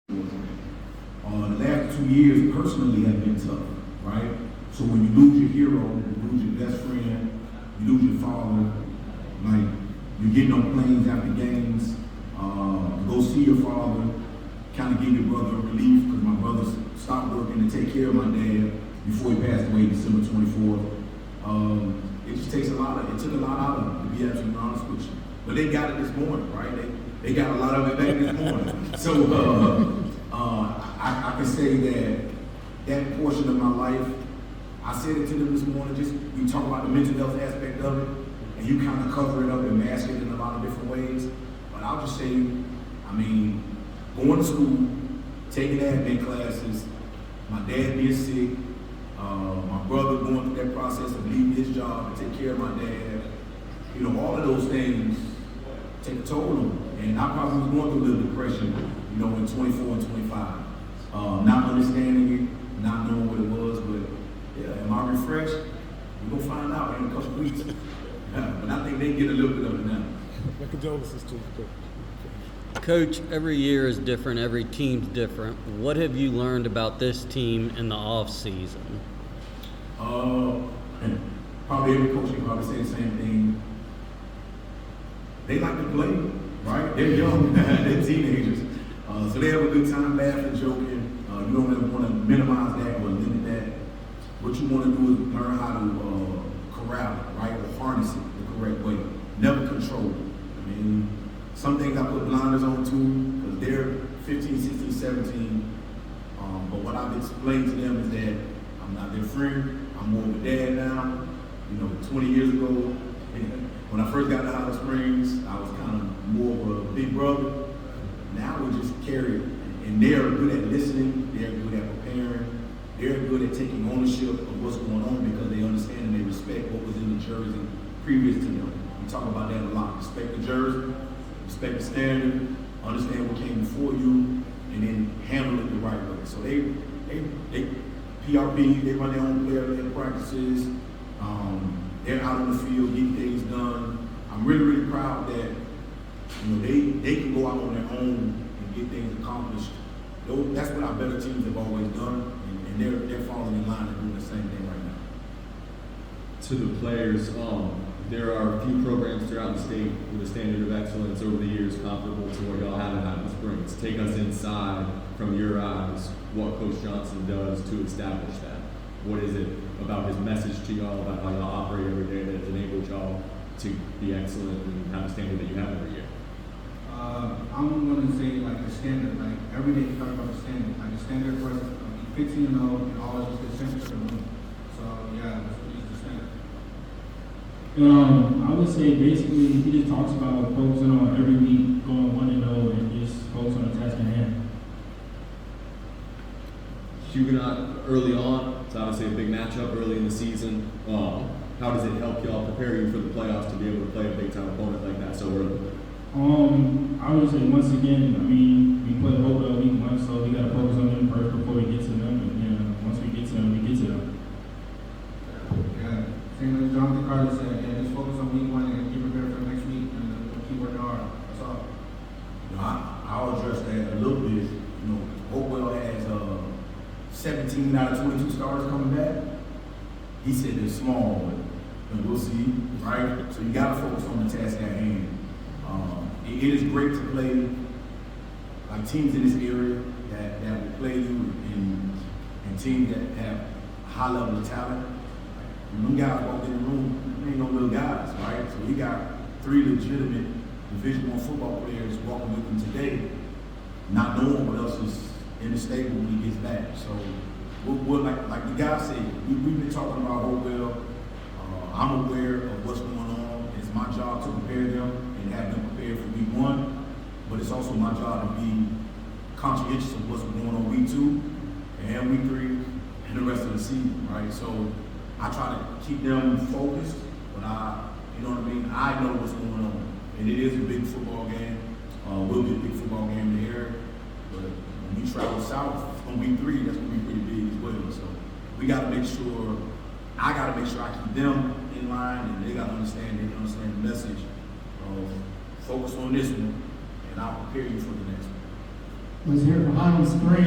The last 2 years personally have been tough, right? So when you lose your hero, you lose your best friend, you lose your father, like you're getting on planes after games, go see your father, kind of give your brother a relief because my brother stopped working to take care of my dad before he passed away December 24th. It just takes it took a lot out of him, to be absolutely honest with you. But they got it this morning, right? They got a lot of it back this morning. So I can say that portion of my life, I said it to them this morning, just we talk about the mental health aspect of it, and you kind of cover it up and mask it in a lot of different ways. But I'll just say, I mean, going to school, taking admin classes, my dad being sick, my brother going through that process of leaving his job to take care of my dad, all of those things take a toll on me. And I probably was going through a little depression, in 24 and 25. Not understanding it, not knowing what it was, but yeah, am I refreshed? We're gonna find out in a couple weeks. But I think they get a little bit of it now. My condolences to you. Coach, every year is different, every team's different. What have you learned about this team in the off season? Probably every coach can probably say the same thing. They like to play, right? They're young, they're teenagers. So they have a good time laughing, joking. You don't ever want to minimize that or limit that. What you want to do is learn how to corral it, right? Or harness it the correct way. Never control it. I mean, some things I put blinders on too, because they're 15, 16, 17. But what I've explained to them is that I'm not their friend. I'm more of a dad now. 20 years ago, when I first got to Highland Springs, I was kind of more of a big brother. Now we just carry it. And they're good at listening. They're good at preparing. They're good at taking ownership of what's going on because they understand and they respect what was in the jersey previous to them. We talk about that a lot. Respect the jersey, respect the standard, understand what came before you, and then handle it the right way. So they PRP, they run their own player-led practices. They're out on the field getting things done. I'm really, really proud that they can go out on their own and get things accomplished. That's what our better teams have always done, and they're falling in line and doing the same thing right now. To the players, there are a few programs throughout the state with a standard of excellence over the years comparable to what y'all have at Highland Springs. Take us inside, from your eyes, what Coach Johnson does to establish that. What is it about his message to y'all, about how y'all operate every day that has enabled y'all to be excellent and have a standard that you have every year? I'm going to say the standard, every day you talk about the standard. The standard for us, 15 and 0 and always just the center of the room. So yeah, it's the standard. I would say basically he just talks about focusing on every week, going 1-0 and just focus on the task at hand. Huguenot early on, it's obviously a big matchup early in the season. How does it help y'all prepare you for the playoffs to be able to play a big time opponent like that so early? I would say once again, we play Hopewell week 1, so we got to focus on them first before we get to them, and then once we get to them, we get to them. Yeah, same as Jonathan Carter said, just focus on week 1 and get prepared for next week, and we'll keep working hard. That's all. I'll address that a little bit. Hopewell has 17 out of 22 starters coming back. He said they're small, but we'll see, right? So you got to focus on the task at hand. It is great to play teams in this area that will play you and teams that have a high level of talent. When them guys walk in the room, they ain't no little guys, right? So we got 3 legitimate Division I football players walking with them today, not knowing what else is in the stable when he gets back. So we're like the guy said, we've been talking about Hopewell. I'm aware of what's going on. It's my job to prepare them and have them prepared for week 1, but it's also my job to be conscientious of what's going on week 2 and week 3 and the rest of the season, right? So I try to keep them focused, but I know what's going on. And it is a big football game. Will be a big football game in the area, but when we travel south on week 3, that's going to be pretty big as well. So I got to make sure I keep them in line, and they got to understand the message of focus on this one, and I'll prepare you for the next one. was here for Highland Spring.